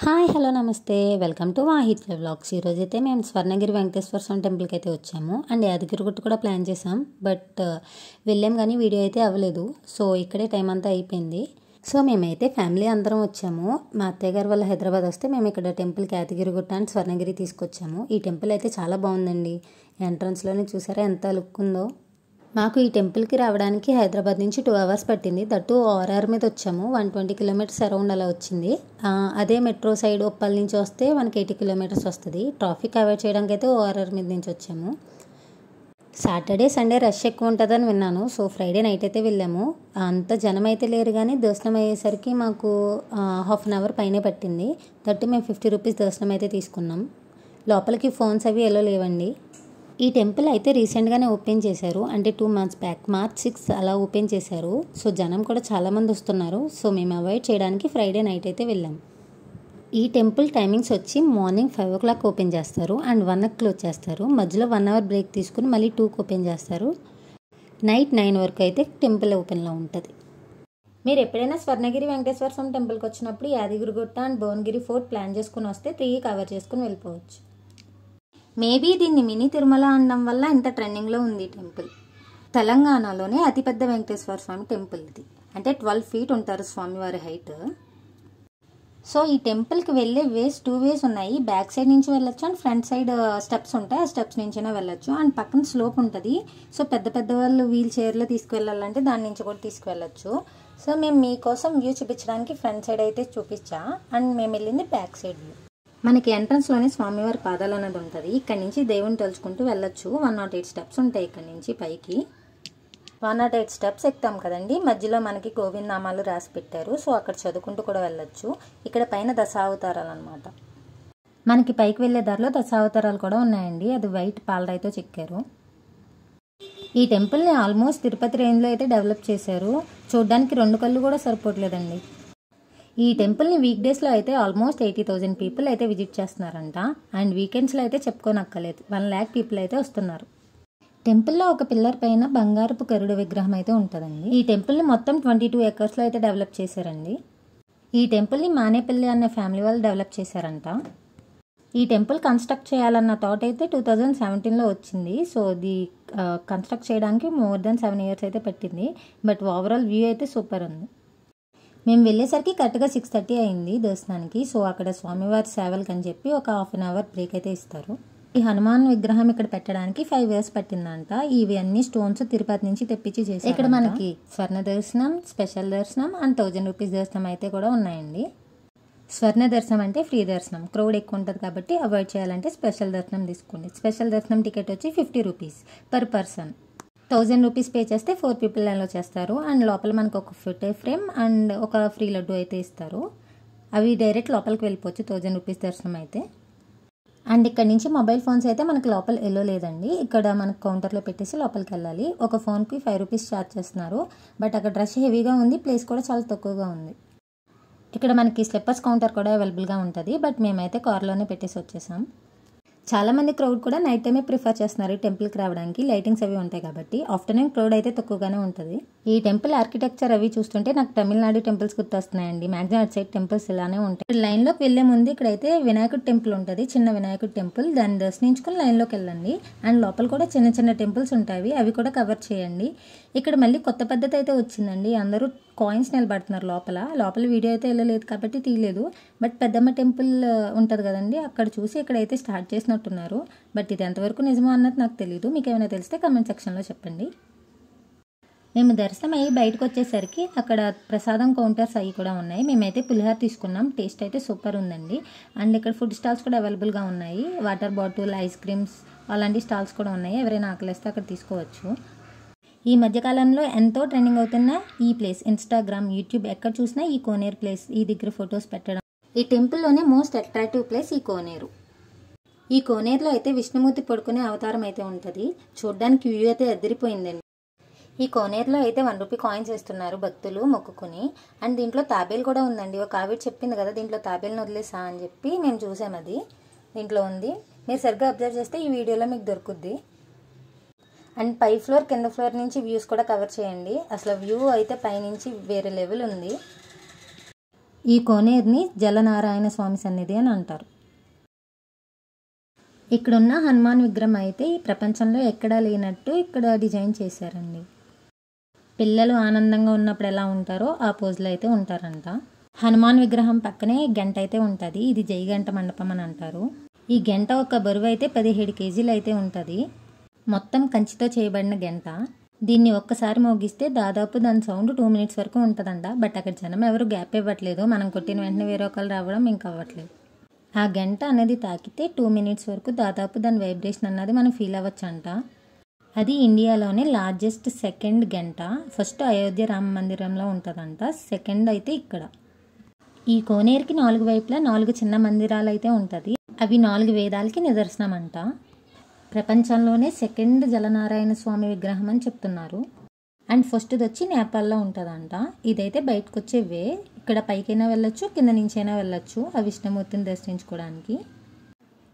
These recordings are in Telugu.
హాయ్ హలో నమస్తే వెల్కమ్ టు వాహిత్ వ్లాగ్స్. ఈరోజు అయితే మేము స్వర్ణగిరి వెంకటేశ్వర స్వామి టెంపుల్కి అయితే వచ్చాము అండ్ యాదగిరిగుట్ట కూడా ప్లాన్ చేసాం. బట్ వెళ్ళాం కానీ వీడియో అయితే అవ్వలేదు. సో ఇక్కడే టైం అంతా అయిపోయింది. సో మేమైతే ఫ్యామిలీ అందరం వచ్చాము. మా అత్తయ్య గారు వాళ్ళు హైదరాబాద్ వస్తే మేము ఇక్కడ టెంపుల్కి యాదగిరిగుట్ట అండ్ స్వర్ణగిరి తీసుకొచ్చాము. ఈ టెంపుల్ అయితే చాలా బాగుందండి. ఎంట్రన్స్లోనే చూసారా ఎంత లుక్ ఉందో. మాకు ఈ టెంపుల్కి రావడానికి హైదరాబాద్ నుంచి 2 hours పట్టింది. దట్టు ఆర్ఆర్ మీద వచ్చాము. 120 kilometers అరౌండ్ అలా వచ్చింది. అదే మెట్రో సైడ్ ఉప్పల్ నుంచి వస్తే మనకి 80 kilometers వస్తుంది. ట్రాఫిక్ అవాయిడ్ చేయడానికి అయితే ఓఆర్ఆర్ మీద నుంచి వచ్చాము. సాటర్డే సండే రష్ ఎక్కువ ఉంటుందని విన్నాను. సో ఫ్రైడే నైట్ అయితే వెళ్ళాము. అంత జనం అయితే లేరు కానీ దర్శనం అయ్యేసరికి మాకు 1/2 hour పైనే పట్టింది. దట్టు మేము 50 rupees దర్శనం అయితే తీసుకున్నాం. లోపలికి ఫోన్స్ అవి ఎలా లేవండి. ఈ టెంపుల్ అయితే రీసెంట్గానే ఓపెన్ చేశారు. అంటే 2 months బ్యాక్ March 6 అలా ఓపెన్ చేశారు. సో జనం కూడా చాలామంది వస్తున్నారు. సో మేము అవాయిడ్ చేయడానికి ఫ్రైడే నైట్ అయితే వెళ్ళాం. ఈ టెంపుల్ టైమింగ్స్ వచ్చి మార్నింగ్ 5 o'clock ఓపెన్ చేస్తారు అండ్ 1 క్లోజ్ చేస్తారు. మధ్యలో 1 hour బ్రేక్ తీసుకుని మళ్ళీ 2కి ఓపెన్ చేస్తారు. నైట్ 9 వరకు అయితే టెంపుల్ ఓపెన్లో ఉంటుంది. మీరు ఎప్పుడైనా స్వర్ణగిరి వెంకటేశ్వర స్వామి టెంపుల్కి వచ్చినప్పుడు Yadagirigutta and Bhuvanagiri fort plan చేసుకుని వస్తే 3 కవర్ చేసుకుని వెళ్ళిపోవచ్చు. మేబీ దీన్ని మినీ తిరుమల అనడం వల్ల ఇంత ట్రెండింగ్లో ఉంది టెంపుల్. తెలంగాణలోనే అతిపెద్ద వెంకటేశ్వర స్వామి టెంపుల్ ఇది. అంటే 12 feet ఉంటారు స్వామివారి హైట్. సో ఈ టెంపుల్కి వెళ్ళే వేస్ 2 ways ఉన్నాయి. బ్యాక్ సైడ్ నుంచి వెళ్ళొచ్చు అండ్ ఫ్రంట్ సైడ్ స్టెప్స్ ఉంటాయి. ఆ స్టెప్స్ నుంచైనా వెళ్ళొచ్చు అండ్ పక్కన స్లోప్ ఉంటుంది. సో పెద్ద వాళ్ళు వీల్ చైర్లో తీసుకువెళ్ళాలంటే దాని నుంచి కూడా తీసుకువెళ్ళొచ్చు. సో మేము మీకోసం వ్యూ చూపించడానికి ఫ్రంట్ సైడ్ అయితే చూపించా అండ్ మేము వెళ్ళింది బ్యాక్ సైడ్ వ్యూ. మనకి ఎంట్రన్స్లోనే స్వామివారి పాదాలు అనేది ఉంటుంది. ఇక్కడ నుంచి దేవుని తలుచుకుంటూ వెళ్ళొచ్చు. 108 steps ఉంటాయి ఇక్కడ నుంచి పైకి. 108 steps ఎక్కుతాం కదండి. మధ్యలో మనకి గోవిందనామాలు రాసి పెట్టారు. సో అక్కడ చదువుకుంటూ కూడా వెళ్ళొచ్చు. ఇక్కడ పైన దశావతారాలు అనమాట. మనకి పైకి వెళ్ళే దారిలో దశావతారాలు కూడా ఉన్నాయండి. అది వైట్ పాలరాయితో చెక్కారు. ఈ టెంపుల్ని ఆల్మోస్ట్ తిరుపతి రేంజ్లో అయితే డెవలప్ చేశారు. చూడడానికి 2 కళ్ళు కూడా సరిపోవట్లేదండి. ఈ టెంపుల్ని వీక్ డేస్లో అయితే ఆల్మోస్ట్ 80,000 people అయితే విజిట్ చేస్తున్నారంట. అండ్ వీకెండ్స్లో అయితే చెప్పుకోనక్కర్లేదు 1 lakh people అయితే వస్తున్నారు. టెంపుల్లో ఒక పిల్లర్ పైన బంగారపు గరుడ విగ్రహం అయితే ఉంటుందండి. ఈ టెంపుల్ని మొత్తం 22 acres అయితే డెవలప్ చేశారండి. ఈ టెంపుల్ని మానేపల్లి అనే ఫ్యామిలీ వాళ్ళు డెవలప్ చేశారంట. ఈ టెంపుల్ కన్స్ట్రక్ట్ చేయాలన్న థాట్ అయితే 2017లో వచ్చింది. సో ఇది కన్స్ట్రక్ట్ చేయడానికి more than 7 years అయితే పట్టింది. బట్ ఓవరాల్ వ్యూ అయితే సూపర్ ఉంది. మేము వెళ్ళేసరికి కరెక్ట్గా 6:30 అయింది దర్శనానికి. సో అక్కడ స్వామివారి సేవలకు అని చెప్పి ఒక 1/2 hour బ్రేక్ అయితే ఇస్తారు. ఈ హనుమాన్ విగ్రహం ఇక్కడ పెట్టడానికి 5 years పట్టిందంట. ఇవి అన్ని స్టోన్స్ తిరుపతి నుంచి తెప్పించి చేసి ఇక్కడ మనకి స్వర్ణ దర్శనం, స్పెషల్ దర్శనం అండ్ 1000 rupees దర్శనం అయితే కూడా ఉన్నాయండి. స్వర్ణ దర్శనం అంటే ఫ్రీ దర్శనం. క్రౌడ్ ఎక్కువ ఉంటుంది కాబట్టి అవాయిడ్ చేయాలంటే స్పెషల్ దర్శనం తీసుకోండి. స్పెషల్ దర్శనం టికెట్ వచ్చి 50 rupees per person. 1000 rupees pay చేస్తే 4 people అలో చేస్తారు. అండ్ లోపల మనకు ఒక ఫోటో ఫ్రేమ్ అండ్ ఒక ఫ్రీ లడ్డు అయితే ఇస్తారు. అవి డైరెక్ట్ లోపలికి వెళ్ళిపోవచ్చు 1000 rupees దర్శనం అయితే. అండ్ ఇక్కడ నుంచి మొబైల్ ఫోన్స్ అయితే మనకి లోపల ఎల్లో లేదండి. ఇక్కడ మనకు కౌంటర్లో పెట్టేసి లోపలికి వెళ్ళాలి. ఒక ఫోన్కి 5 rupees ఛార్జ్ చేస్తున్నారు. బట్ అక్కడ రష్ హెవీగా ఉంది. ప్లేస్ కూడా చాలా తక్కువగా ఉంది. ఇక్కడ మనకి స్లిప్పర్స్ కౌంటర్ కూడా అవైలబుల్గా ఉంటుంది. బట్ మేమైతే కార్లోనే పెట్టేసి వచ్చేసాం. చాలామంది క్రౌడ్ కూడా నైట్ టైమే ప్రిఫర్ చేస్తున్నారు టెంపుల్కి రావడానికి. లైటింగ్స్ అవి ఉంటాయి కాబట్టి. ఆఫ్టర్నూన్ క్రౌడ్ అయితే తక్కువగానే ఉంటుంది. ఈ టెంపుల్ ఆర్కిటెక్చర్ అవి చూస్తుంటే నాకు తమిళనాడు టెంపుల్స్ గుర్తొస్తున్నాయండి. మ్యాక్సిమం అటు సైడ్ టెంపుల్స్ ఇలానే ఉంటాయి. లైన్లోకి వెళ్లే ముందు ఇక్కడైతే వినాయకుడి టెంపుల్ ఉంటుంది. చిన్న వినాయకుడి టెంపుల్. దాన్ని దర్శించుకుని లైన్లోకి వెళ్ళండి. అండ్ లోపల కూడా చిన్న టెంపుల్స్ ఉంటాయి. అవి కూడా కవర్ చేయండి. ఇక్కడ మళ్ళీ కొత్త పద్ధతి అయితే వచ్చిందండి. అందరూ కాయిన్స్ నిలబడుతున్నారు లోపల వీడియో అయితే వెళ్ళలేదు కాబట్టి తీయలేదు. బట్ పెద్దమ్మ టెంపుల్ ఉంటుంది కదండి, అక్కడ చూసి ఇక్కడైతే స్టార్ట్ చేసినట్టున్నారు. బట్ ఇది ఎంతవరకు నిజమో అన్నది నాకు తెలియదు. మీకు ఏమైనా తెలిస్తే కమెంట్ సెక్షన్లో చెప్పండి. మేము దర్శనం అయ్యి బయటకు వచ్చేసరికి అక్కడ ప్రసాదం కౌంటర్స్ అవి కూడా ఉన్నాయి. మేమైతే పులిహార తీసుకున్నాం. టేస్ట్ అయితే సూపర్ ఉందండి. అండ్ ఇక్కడ ఫుడ్ స్టాల్స్ కూడా అవైలబుల్గా ఉన్నాయి. వాటర్ బాటిల్, ఐస్ క్రీమ్స్ అలాంటి స్టాల్స్ కూడా ఉన్నాయి. ఎవరైనా ఆకలిస్తే అక్కడ తీసుకోవచ్చు. ఈ మధ్యకాలంలో ఎంతో ట్రెండింగ్ అవుతున్న ఈ ప్లేస్ ఇన్స్టాగ్రామ్, యూట్యూబ్ ఎక్కడ చూసినా ఈ కోనేరు ప్లేస్, ఈ దగ్గర ఫొటోస్ పెట్టడం. ఈ టెంపుల్లోనే మోస్ట్ అట్రాక్టివ్ ప్లేస్ ఈ కోనేరు. ఈ కోనేరులో అయితే విష్ణుమూర్తి పడుకునే అవతారం అయితే ఉంటుంది. చూడడానికి వ్యూ అయితే అదిరిపోయిందండి. ఈ కోనేరులో అయితే 1 rupee కాయిన్స్ వేస్తున్నారు భక్తులు మొక్కుకుని. అండ్ దీంట్లో తాబేలు కూడా ఉందండి. ఒక ఆవిడ చెప్పింది కదా దీంట్లో తాబేలుని వదిలేసా అని చెప్పి. మేము చూసాం, అది దీంట్లో ఉంది. మీరు సరిగ్గా అబ్జర్వ్ చేస్తే ఈ వీడియోలో మీకు దొరుకుద్ది. అండ్ పై ఫ్లోర్ కింద ఫ్లోర్ నుంచి వ్యూస్ కూడా కవర్ చేయండి. అసలు వ్యూ అయితే పైనుంచి వేరే లెవెల్ ఉంది. ఈ కోనేరుని జలనారాయణ స్వామి సన్నిధి అని అంటారు. ఇక్కడున్న హనుమాన్ విగ్రహం అయితే ఈ ప్రపంచంలో ఎక్కడా లేనట్టు ఇక్కడ డిజైన్ చేశారండి. పిల్లలు ఆనందంగా ఉన్నప్పుడు ఎలా ఉంటారో ఆ పోజులో అయితే ఉంటారంట. హనుమాన్ విగ్రహం పక్కనే గంట అయితే ఉంటుంది. ఇది జై గంట మండపం అని అంటారు. ఈ గంట ఒక బరువు అయితే 17 కేజీలు అయితే ఉంటుంది. మొత్తం కంచితో చేయబడిన గంట. దీన్ని ఒక్కసారి మోగిస్తే దాదాపు దాని సౌండ్ 2 మినిట్స్ వరకు ఉంటుందంట. బట్ అక్కడ జనం ఎవరు గ్యాప్ ఇవ్వట్లేదు. మనం కొట్టిన వెంటనే వేరే ఒకళ్ళు రావడం ఇంకా అవ్వట్లేదు. ఆ గంట అనేది తాకితే 2 మినిట్స్ వరకు దాదాపు దాని వైబ్రేషన్ అన్నది మనం ఫీల్ అవ్వచ్చు అంట. అది ఇండియాలోనే లార్జెస్ట్ సెకండ్ గంట. ఫస్ట్ అయోధ్య రామ మందిరంలో ఉంటుందంట. సెకండ్ అయితే ఇక్కడ. ఈ కోనేరుకి 4 వైపులా 4 చిన్న మందిరాలు అయితే ఉంటుంది. అవి 4 వేదాలకి నిదర్శనం అంట. ప్రపంచంలోనే సెకండ్ జలనారాయణ స్వామి విగ్రహం అని చెప్తున్నారు. అండ్ ఫస్ట్ది వచ్చి నేపాల్లో ఉంటుందంట. ఇదైతే బయటకు వచ్చే వే. ఇక్కడ పైకైనా వెళ్ళొచ్చు, కింద నుంచైనా వెళ్ళొచ్చు ఆ విష్ణుమూర్తిని దర్శించుకోవడానికి.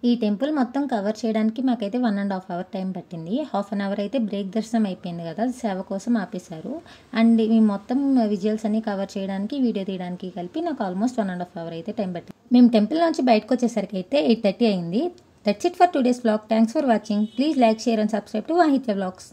ఈ టెంపుల్ మొత్తం కవర్ చేయడానికి మాకైతే 1.5 అవర్ టైం పట్టింది. హాఫ్ అన్ అవర్ అయితే బ్రేక్ దర్శనం అయిపోయింది కదా, సేవ కోసం ఆపేశారు. అండ్ ఈ మొత్తం విజువల్స్ అన్ని కవర్ చేయడానికి, వీడియో తీయడానికి కలిపి నాకు ఆల్మోస్ట్ 1.5 అవర్ అయితే టైం పట్టింది. మేము టెంపుల్ నుంచి బయటకు వచ్చేసరికి అయితే 8:30 అయింది. That's it for today's vlog. Thanks for watching. Please like, share and subscribe to Vahitya Vlogs.